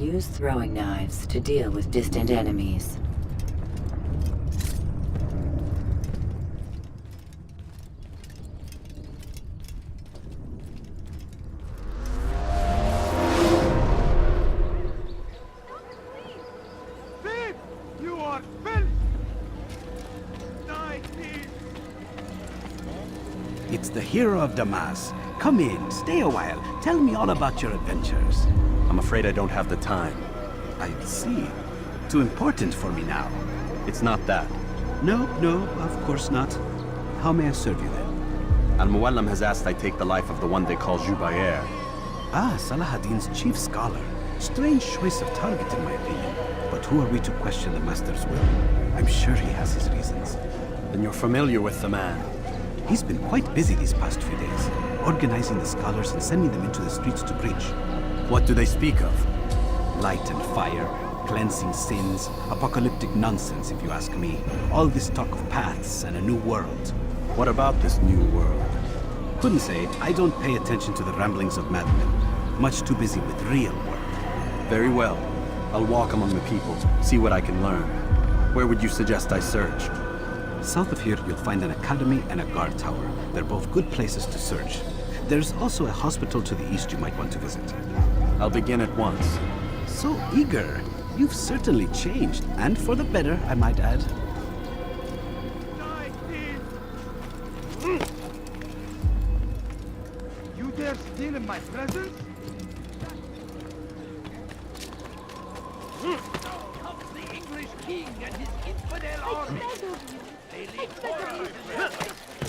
Use throwing knives to deal with distant enemies. It's the hero of Damas. Come in, stay a while. Tell me all about your adventures. I'm afraid I don't have the time. I see. Too important for me now. It's not that. No, of course not. How may I serve you then? Al-Muallam has asked I take the life of the one they call Jubair. Ah, Salahadin's chief scholar. Strange choice of target in my opinion. But who are we to question the master's will? I'm sure he has his reasons. Then you're familiar with the man. He's been quite busy these past few days, organizing the scholars and sending them into the streets to preach. What do they speak of? Light and fire, cleansing sins, apocalyptic nonsense if you ask me. All this talk of paths and a new world. What about this new world? Couldn't say. I don't pay attention to the ramblings of madmen. Much too busy with real work. Very well. I'll walk among the people, see what I can learn. Where would you suggest I search? South of here, you'll find an academy and a guard tower. They're both good places to search. There's also a hospital to the east you might want to visit. I'll begin at once. So eager. You've certainly changed, and for the better, I might add. You dare steal in my presence? Comes the English king and his infidel army.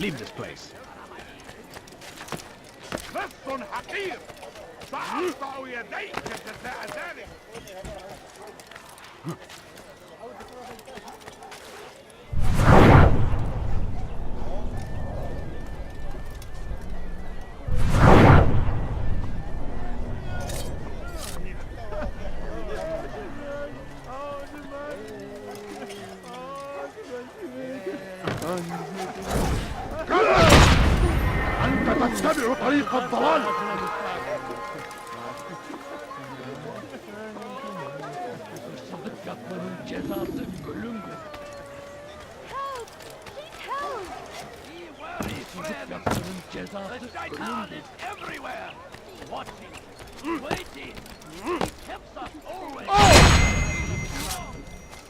Leave this place. بس حقير سأقطع يديك جزاء ذلك. أنت تتبع طريق الضلال. The Shaitan is everywhere, watching, waiting. He tempts us always.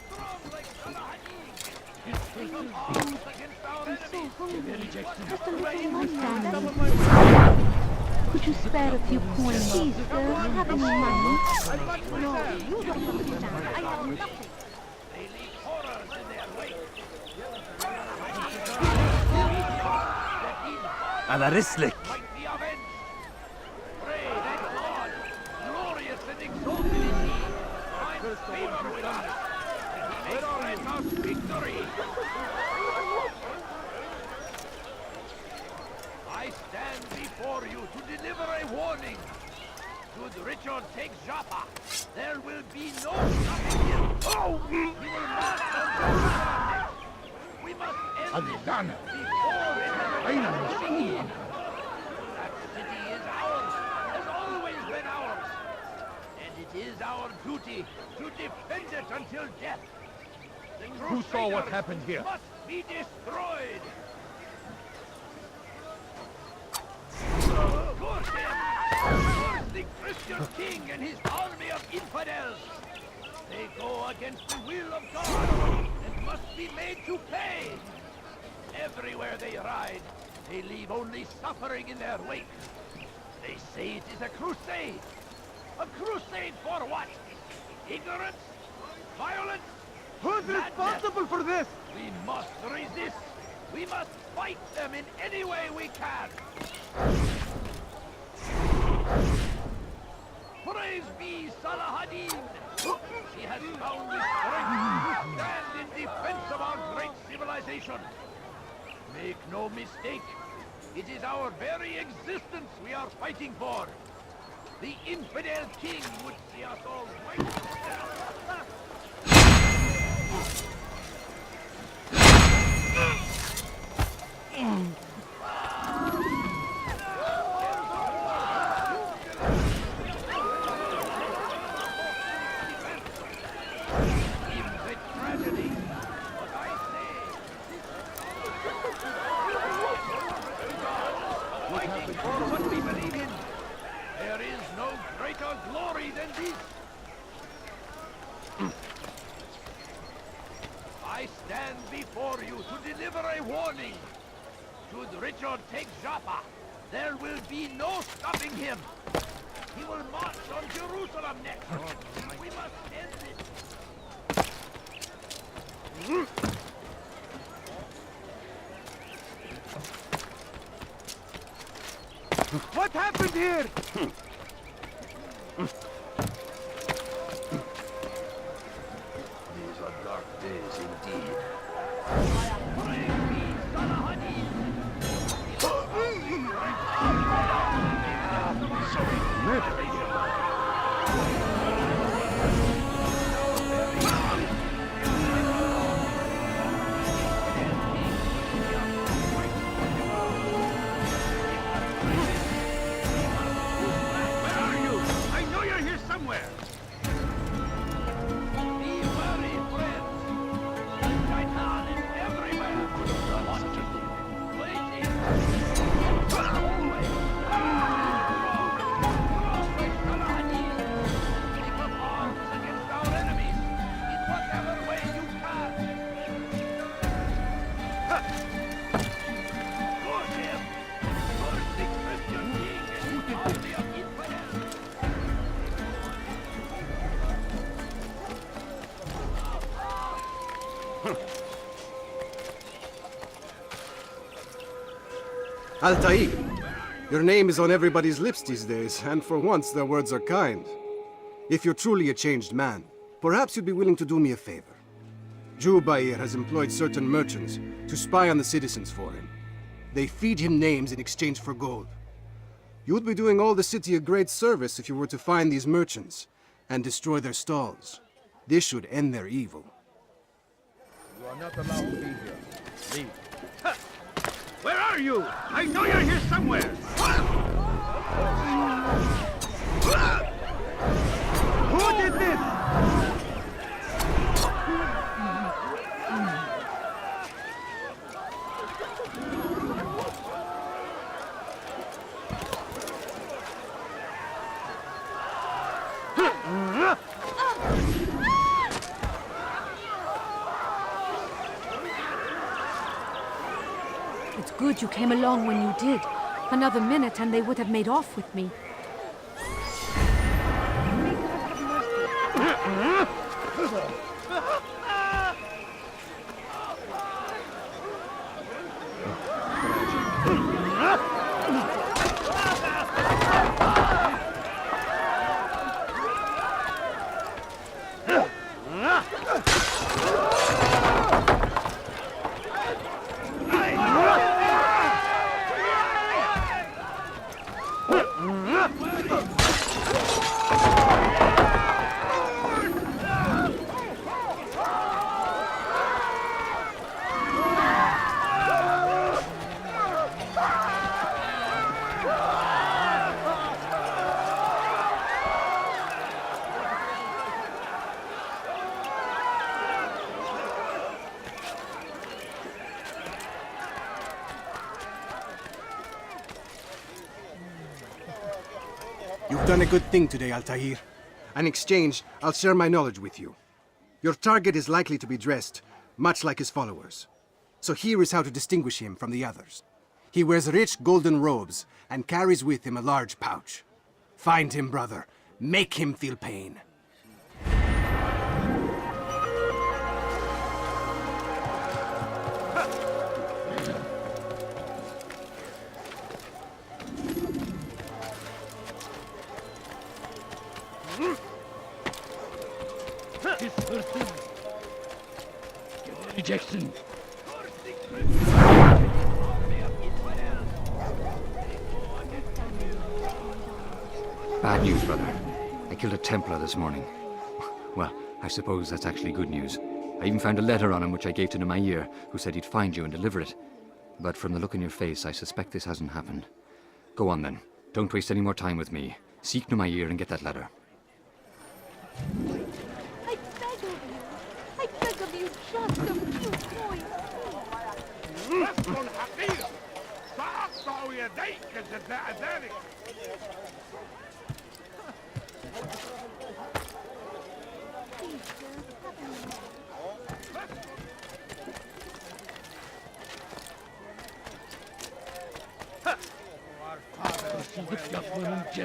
Strong like Salahadin. Arms against our enemies. Just a little money. Could you spare a few coins? Please, sir, have any money? No, you don't understand. I have nothing. They leave horrors in their wake. على رسلك. Might be avenged. Brave and God, glorious and exalted is he. Finds favor with us. And he may grant us victory. I stand before you to deliver a warning. Should Richard take Jaffa, there will be no stopping him. Oh! He will march on Jerusalem. We must end this before it has begin. That city is ours, has always been ours. And it is our duty to defend it until death. The Who saw what happened here? Must be destroyed. Curse him! Curse the Christian king and his army of infidels! They go against the will of God and must be made to pay! Everywhere they ride, they leave only suffering in their wake. They say it is a crusade. A crusade for what? Ignorance? Violence? Who's responsible for this? We must resist! We must fight them in any way we can! Praise be Salahadin! He has found the strength to stand in defense of our great civilization. Make no mistake, it is our very existence we are fighting for. The infidel king would see us all wiped down. before you to deliver a warning. Should Richard take Joppa, there will be no stopping him. He will march on Jerusalem next. We must end this. What happened here? These are dark days indeed. Altair, your name is on everybody's lips these days, and for once their words are kind. If you're truly a changed man, perhaps you'd be willing to do me a favor. Jubair has employed certain merchants to spy on the citizens for him. They feed him names in exchange for gold. You would be doing all the city a great service if you were to find these merchants and destroy their stalls. This should end their evil. You are not allowed to be here. Leave. Where are you? I know you're here somewhere! Who did this? It's good you came along when you did. Another minute and they would have made off with me. You've done a good thing today, Altair. In exchange, I'll share my knowledge with you. Your target is likely to be dressed, much like his followers. So here is how to distinguish him from the others. He wears rich golden robes and carries with him a large pouch. Find him, brother. Make him feel pain. Rejection. Bad news, brother. I killed a Templar this morning. Well, I suppose that's actually good news. I even found a letter on him which I gave to Nemair, who said he'd find you and deliver it. But from the look in your face, I suspect this hasn't happened. Go on then. Don't waste any more time with me. Seek Nemair and get that letter. I beg of you, just a few coins. أصل حقيقة سأقطع يديك جزاء ذلك.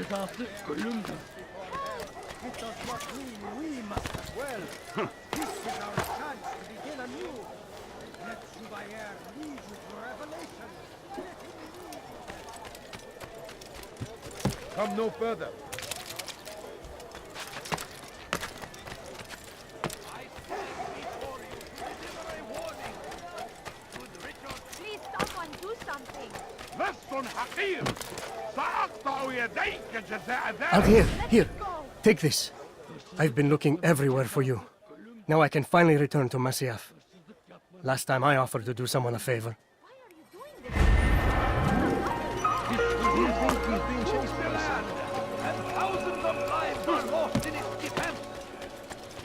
cezası ölümdür. It does not mean we must as well. This is our chance to begin anew. Let Jubair lead you to revelation. Come no further. I stand before you to deliver a warning. Should Richard Please, someone do something. لست حقير. سأقطع يديك جزاء Out ذلك. here! Take this. I've been looking everywhere for you. Now I can finally return to Masyaf. Last time I offered to do someone a favor. and thousands of lives are lost in its defense.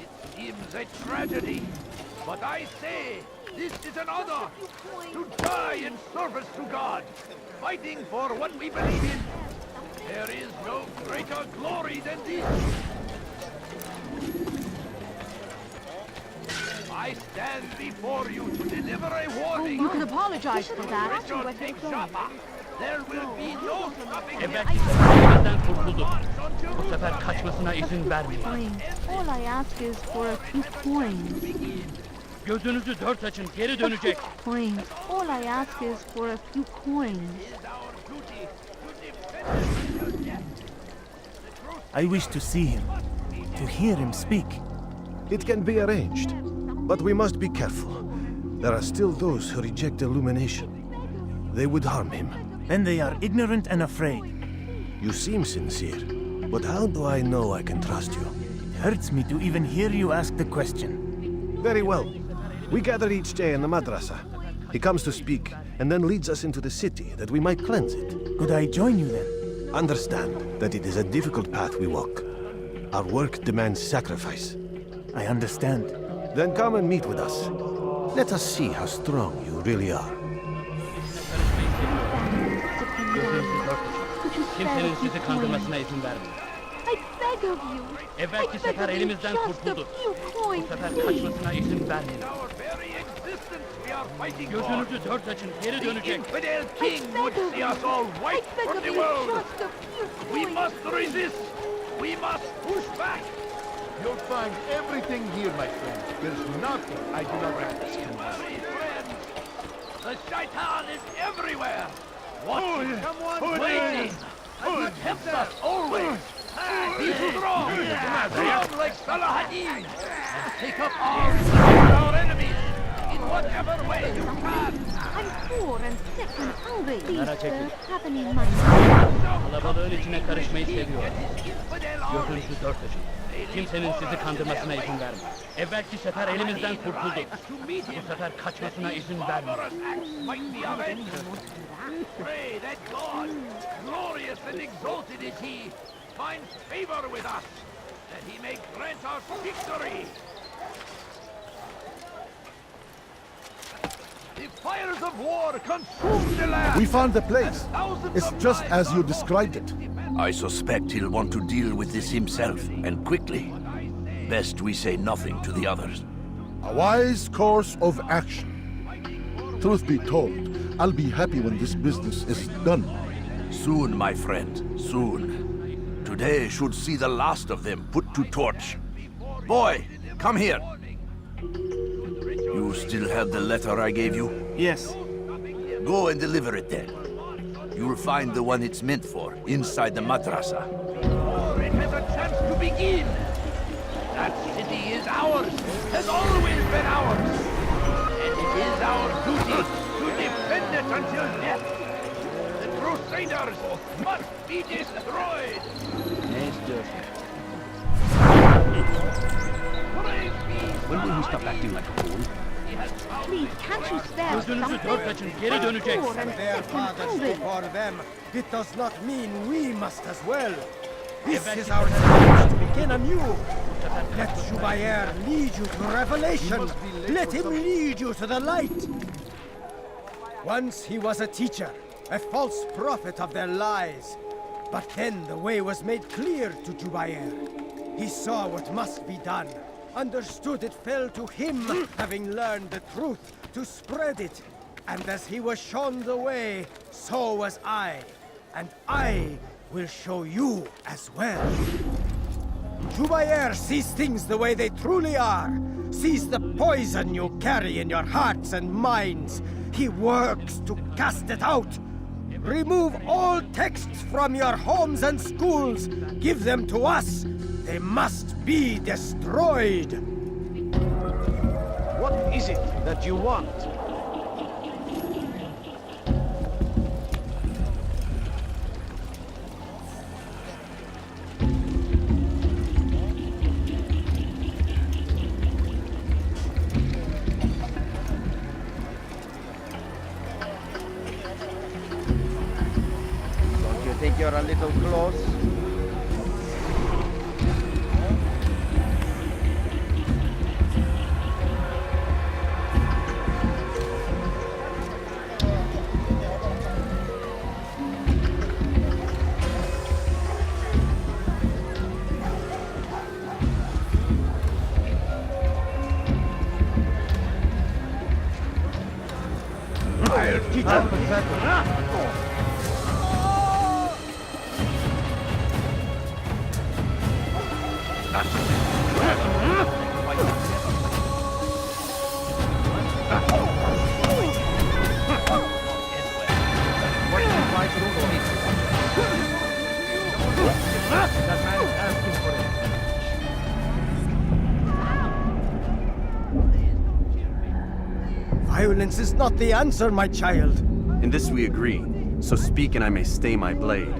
It seems a tragedy, but I say this is an honor to die in service to God, fighting for what we believe in. There is no greater glory than this. I stand before you to deliver a warning. You can apologize for that. Richard takes Jaffa. There will be no stopping him. Elimizden kurtulduk. Bu sefer kaçmasına izin vermeyin. All I ask is for a few coins. Gözünüzü dört açın, geri dönecek. Coins. All I ask is for a few coins. I wish to see him, to hear him speak. It can be arranged, but we must be careful. There are still those who reject illumination. They would harm him. Then they are ignorant and afraid. You seem sincere, but how do I know I can trust you? It hurts me to even hear you ask the question. Very well. We gather each day in the madrasa. He comes to speak, and then leads us into the city, that we might cleanse it. Could I join you then? Understand that it is a difficult path we walk. Our work demands sacrifice. I understand. Then come and meet with us. Let us see how strong you really are. Gözünüzü dört açın. Kimsenin sizi kandırmasına izin vermeyin. I beg of you. Evvelki sefer elimizden kurtuldu. Bu sefer kaçmasına izin vermeyin. Our very existence we are fighting for. Gözünüzü dört açın, geri The dönecek. infidel king would see us all I wiped beg from of the you, world. just a few We coins. must resist. We must push back. You'll find everything here, my friend. There's nothing I do not understand. My friends, the shaitan is everywhere. Watching, waiting, and tempts us always. He's strong like Salahadin. Take up arms against our enemies in whatever way you can. I'm poor and sick and hungry. Please, Merak etme. sir, have any money? Kalabalığın içine karışmayı seviyorum. Infidel army. Gözünüzü dört açın. Kimsenin sizi kandırmasına izin vermeyin. Evvelki sefer elimizden kurtulduk. Bu sefer kaçmasına izin vermeyin. Might be avenged. Pray that God, glorious and exalted is He, finds favor with us, that He may grant us victory. The fires of war consume the land. We found the place. Thousands It's of just lives as you are described lost it. in defense. I suspect he'll want to deal with this himself, and quickly. Best we say nothing to the others. A wise course of action. Truth be told, I'll be happy when this business is done. Soon, my friend, soon. Today should see the last of them put to torch. Boy, come here. You still have the letter I gave you? Yes. Go and deliver it then. You'll find the one it's meant for inside the madrasa. It has a chance to begin. That city is ours, has always been ours. And it is our duty to defend it until death. The Crusaders must be destroyed. Ne istiyorsun? Praise be When will he stop acting like a fool? Please, can't you spare Gözünüzü something? dört açın, geri dönecek. I'm poor and Their sick and fathers hungry. before them. It does not mean we must as well. This Evvelki is our sefer chance to begin anew. Let Jubair lead you to revelation. Let him lead you to the light. Once he was a teacher, a false prophet of their lies. But then the way was made clear to Jubair. He saw what must be done, understood it fell to him, having learned the truth, to spread it. And as he was shown the way, so was I. And I will show you as well. Jubair sees things the way they truly are, sees the poison you carry in your hearts and minds. He works to cast it out. Remove all texts from your homes and schools. Give them to us. They must be destroyed. What is it that you want? Don't you think you're a little close? Violence is not the answer, my child. In this we agree, so speak and I may stay my blade.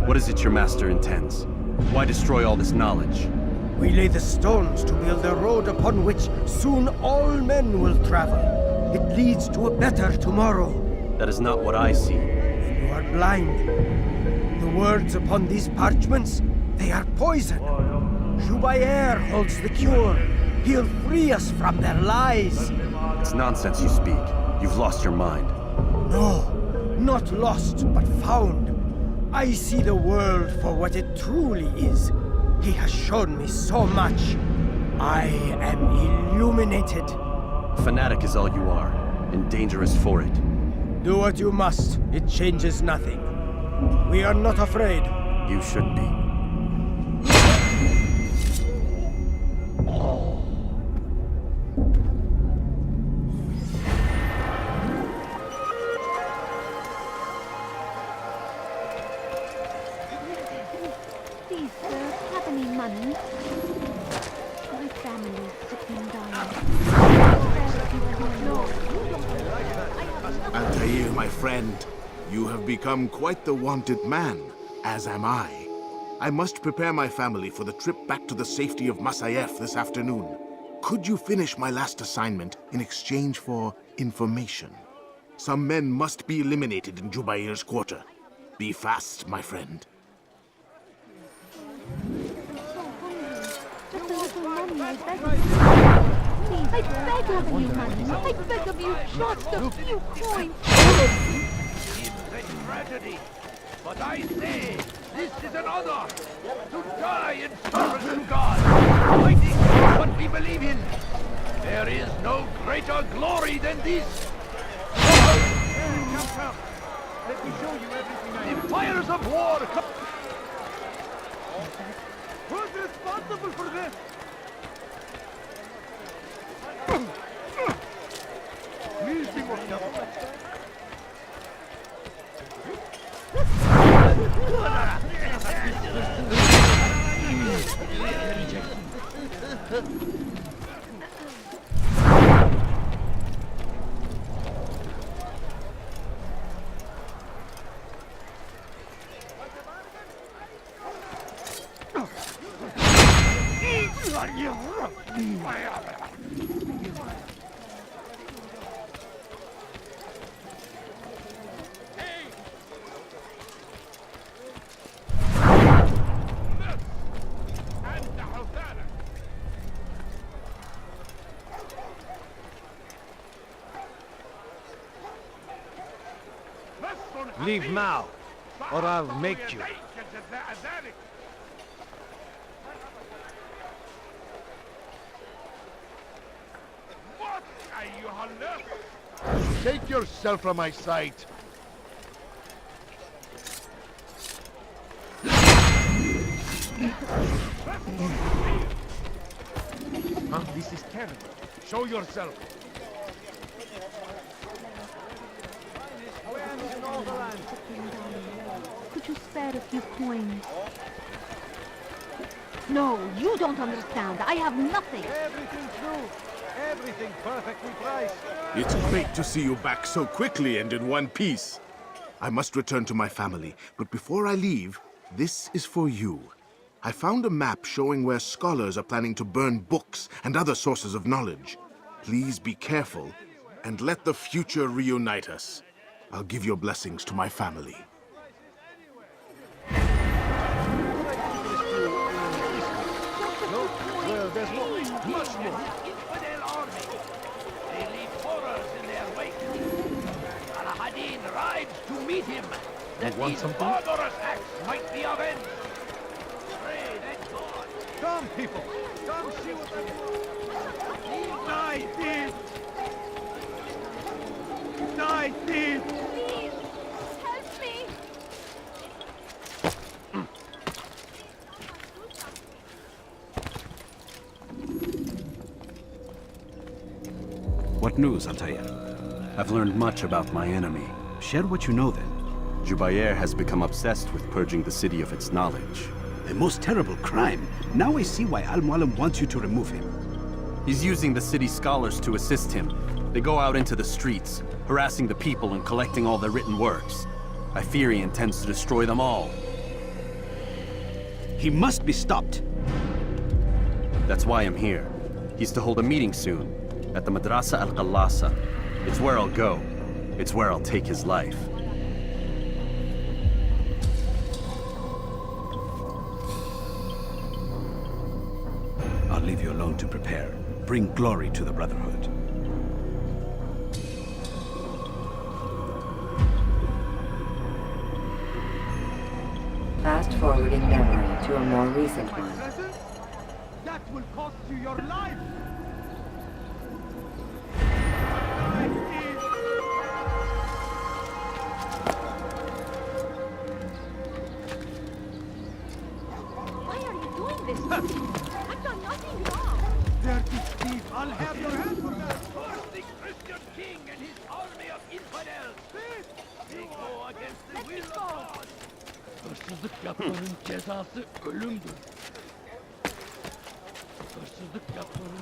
What is it your master intends? Why destroy all this knowledge? We lay the stones to build a road upon which soon all men will travel. It leads to a better tomorrow. That is not what I see. You are blind. The words upon these parchments, they are poison. Jubair holds the cure. He'll free us from their lies. It's nonsense you speak. You've lost your mind. No, not lost, but found. I see the world for what it truly is. He has shown me so much. I am illuminated. Fanatic is all you are, and dangerous for it. Do what you must. It changes nothing. We are not afraid. You should be. Please, sir, have any money? My family's sick and dying. Altair, my friend, you have become quite the wanted man, as am I. I must prepare my family for the trip back to the safety of Masayef this afternoon. Could you finish my last assignment in exchange for information? Some men must be eliminated in Jubair's quarter. Be fast, my friend. Just a little money, I beg of you. Please, I beg of you, money. I beg of you, just a few coins. It's a tragedy, but I say this is an honor to die in service to God, fighting for what we believe in. There is no greater glory than this. Let me show you everything I The fires of war come. Who's responsible for this? Please be more careful. Leave now, or I'll make you. Take yourself from my sight. terrible. Show yourself. Could you spare a few coins? No, you don't understand. I have nothing. Everything true. Everything perfectly priced. It's great to see you back so quickly and in one piece. I must return to my family, but before I leave, this is for you. I found a map showing where scholars are planning to burn books and other sources of knowledge. Please be careful, and let the future reunite us. I'll give your blessings to my family. Well, there's much more. Infidel army. They leave horrors in their wake. Al-Hadin rides to meet him, that these barbarous acts might be avenged. Pray that God. Come, people. Come see what Die, thief! Die, thief! Please, help me. What news, Altair? I've learned much about my enemy. Share what you know, then. Jubair has become obsessed with purging the city of its knowledge. A most terrible crime. Now I see why Al-Mualim wants you to remove him. He's using the city scholars to assist him. They go out into the streets, harassing the people and collecting all their written works. I fear he intends to destroy them all. He must be stopped. That's why I'm here. He's to hold a meeting soon, at the Madrasa al-Qallasa. It's where I'll go. It's where I'll take his life. I'll leave you alone to prepare. Bring glory to the Brotherhood. Fast forwarding memory to a more recent one. That will cost you your life! Why are you doing this to me? I've done nothing wrong. Dirty thief! I'll have your hand for that! First the Christian king and his army of infidels. They go against the will of God. Hırsızlık yapmanın cezası ölümdür. Hırsızlık yapmanın...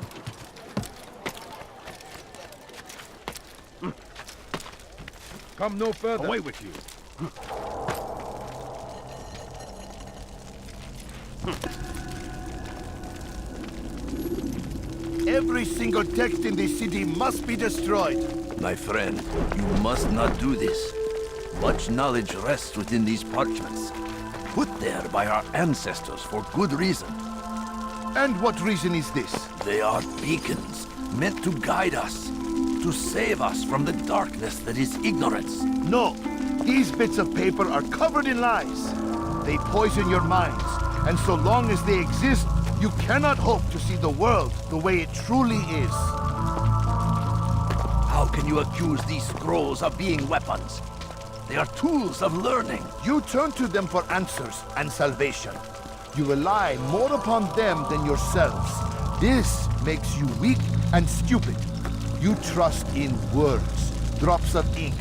Come no further. Away with you. Every single text in this city must be destroyed. My friend, you must not do this. Much knowledge rests within these parchments, put there by our ancestors for good reason. And what reason is this? They are beacons, meant to guide us, to save us from the darkness that is ignorance. No, these bits of paper are covered in lies. They poison your minds, and so long as they exist, you cannot hope to see the world the way it truly is. How can you accuse these scrolls of being weapons? They are tools of learning. You turn to them for answers and salvation. You rely more upon them than yourselves. This makes you weak and stupid. You trust in words, drops of ink.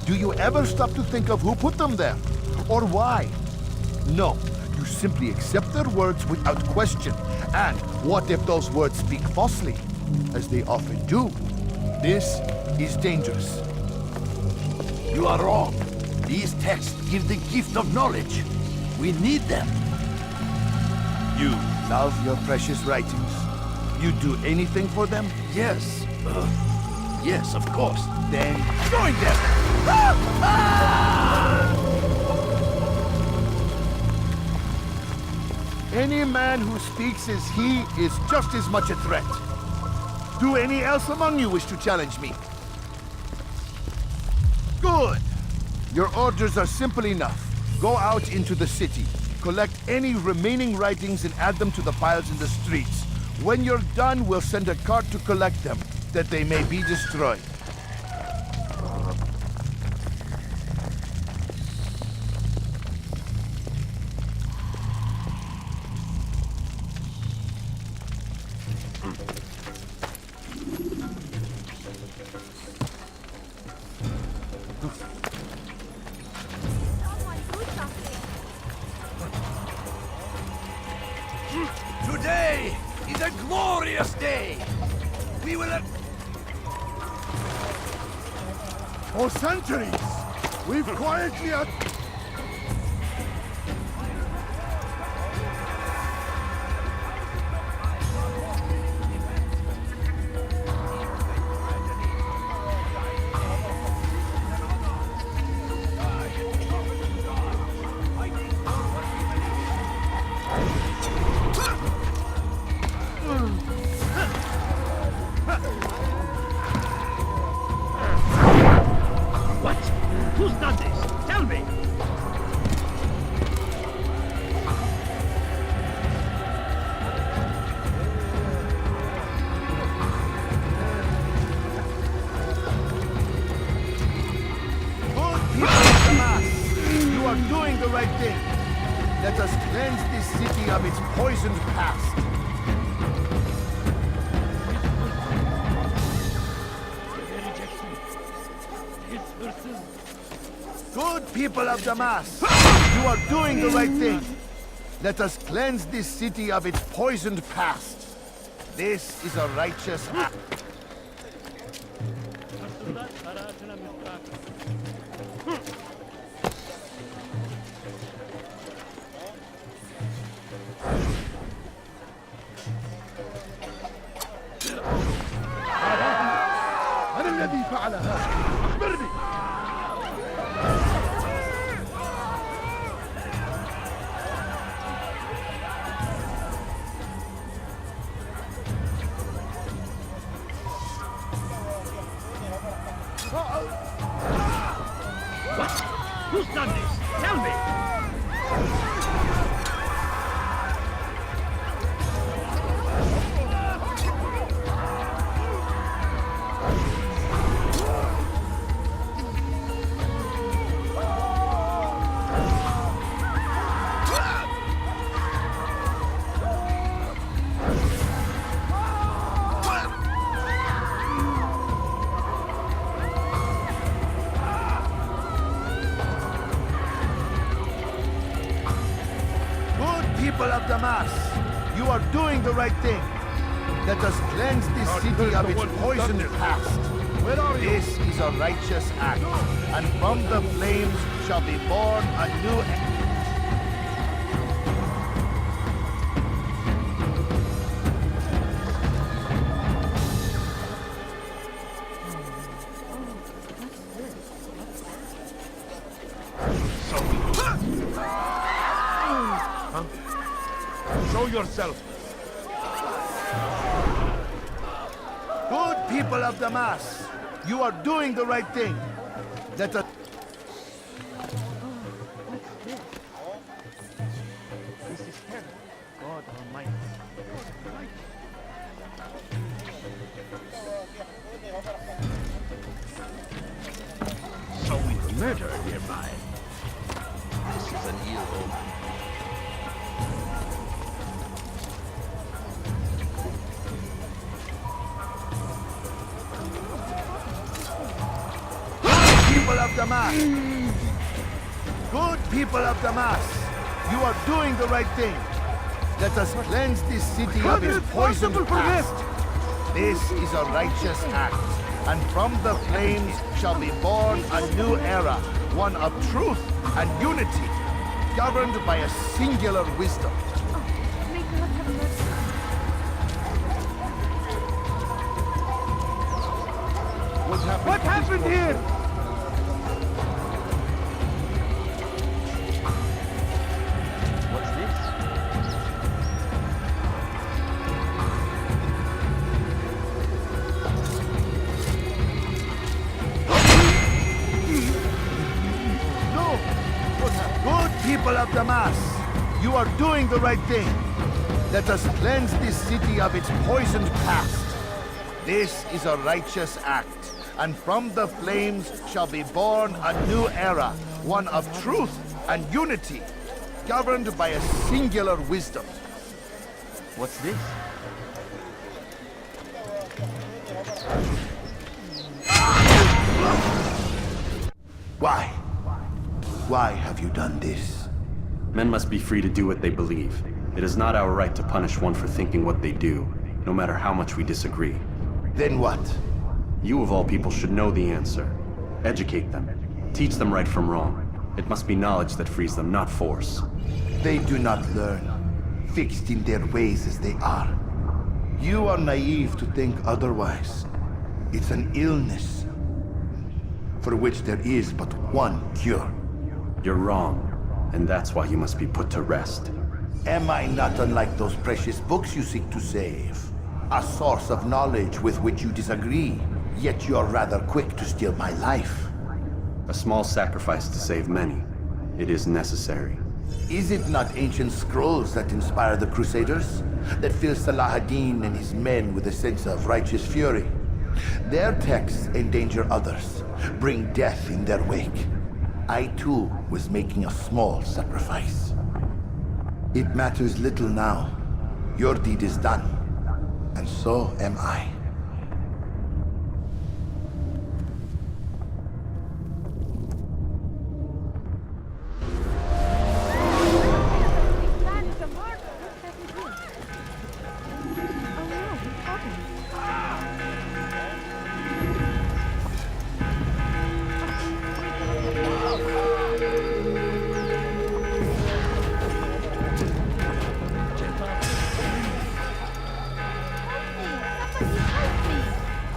Do you ever stop to think of who put them there? Or why? No, you simply accept their words without question. And what if those words speak falsely? As they often do. This is dangerous. You are wrong. These texts give the gift of knowledge. We need them. You love your precious writings. You do anything for them? Yes. Yes, of course. Then join them! Any man who speaks as he is just as much a threat. Do any else among you wish to challenge me? Good! Your orders are simple enough. Go out into the city, collect any remaining writings and add them to the piles in the streets. When you're done, we'll send a cart to collect them, that they may be destroyed. Today is a glorious day. We will... For centuries, we've quietly... Who's done this? Tell me! You are doing the right thing. Let us cleanse this city of its poisoned past. Good people of Damas, you are doing the right thing. Let us cleanse this city of its poisoned past. This is a righteous act. من الذي فعل هذا؟ أخبرني! What? Who's done this? Tell me! People of Damas, you are doing the right thing. Let us cleanse this city of its poisoned past. This is a righteous act, and from the flames shall be born a new... Show yourself. Good people of Damas, you are doing the right thing. Let us... This is hell. God Almighty. So we murder nearby. This is an ill omen. People of Damas, good people of Damas, you are doing the right thing. Let us cleanse this city of its poisoned past. This is a righteous act, and from the flames shall be born a new era, one of truth and unity, governed by a singular wisdom. What happened here? What's this? No! Good people of Damas, you are doing the right thing. Let us cleanse this city of its poisoned past. This is a righteous act, and from the flames shall be born a new era, one of truth and unity, governed by a singular wisdom. What's this? Why? Why have you done this? Men must be free to do what they believe. It is not our right to punish one for thinking what they do, no matter how much we disagree. Then what? You of all people should know the answer. Educate them. Teach them right from wrong. It must be knowledge that frees them, not force. They do not learn, fixed in their ways as they are. You are naive to think otherwise. It's an illness, for which there is but one cure. You're wrong, and that's why you must be put to rest. Am I not unlike those precious books you seek to save? A source of knowledge with which you disagree, yet you're rather quick to steal my life. A small sacrifice to save many. It is necessary. Is it not ancient scrolls that inspire the Crusaders? That fill Salah ad-Din and his men with a sense of righteous fury? Their texts endanger others, bring death in their wake. I too was making a small sacrifice. It matters little now. Your deed is done, and so am I.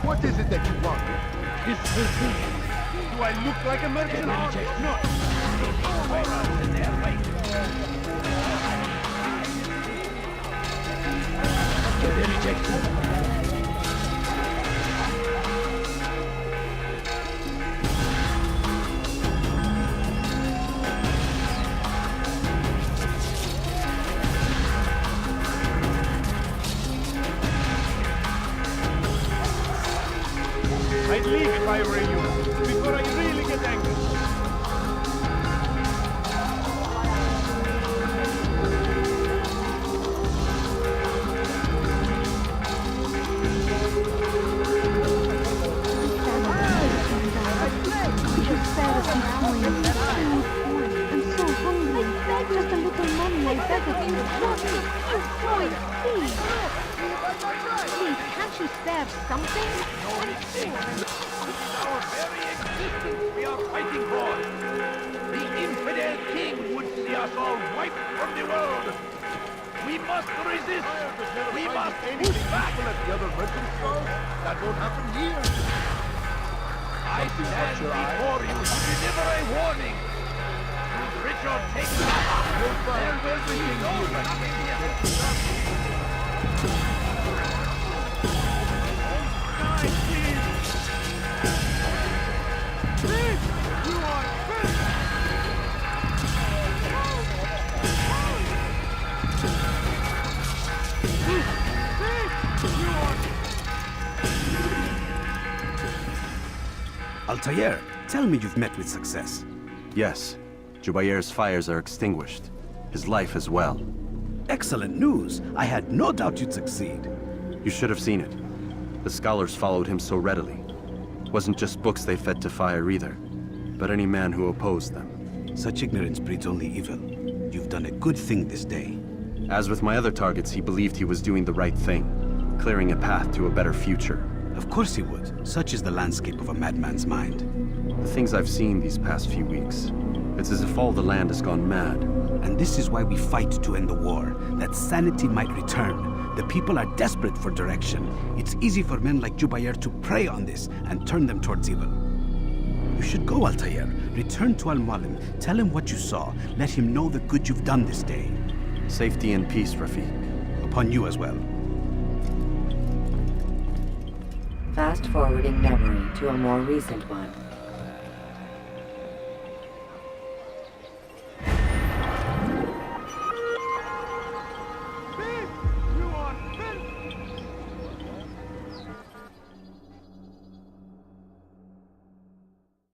What is it that you want? This person. Do I look like a mercenary? No. I'd leave if I were you, before I really get angry. Just a little money, I beg of you. Boy, please. Please, can't you spare something? No mistake. This is our very existence we are fighting for. The infidel king would see us all wiped from the world. We must resist. We must push back. At the other merchants go? That won't happen here. I stand before you to deliver a warning. Should Richard take Jaffa, there will be no stopping him. Altair, tell me you've met with success. Yes. Jubair's fires are extinguished. His life as well. Excellent news. I had no doubt you'd succeed. You should have seen it. The scholars followed him so readily. Wasn't just books they fed to fire either, but any man who opposed them. Such ignorance breeds only evil. You've done a good thing this day. As with my other targets, he believed he was doing the right thing, clearing a path to a better future. Of course he would. Such is the landscape of a madman's mind. The things I've seen these past few weeks, it's as if all the land has gone mad. And this is why we fight to end the war, that sanity might return. The people are desperate for direction. It's easy for men like Jubair to prey on this and turn them towards evil. You should go, Altair. Return to Al-Mualim. Tell him what you saw. Let him know the good you've done this day. Safety and peace, Rafiq. Upon you as well. Fast-forwarding memory to a more recent one.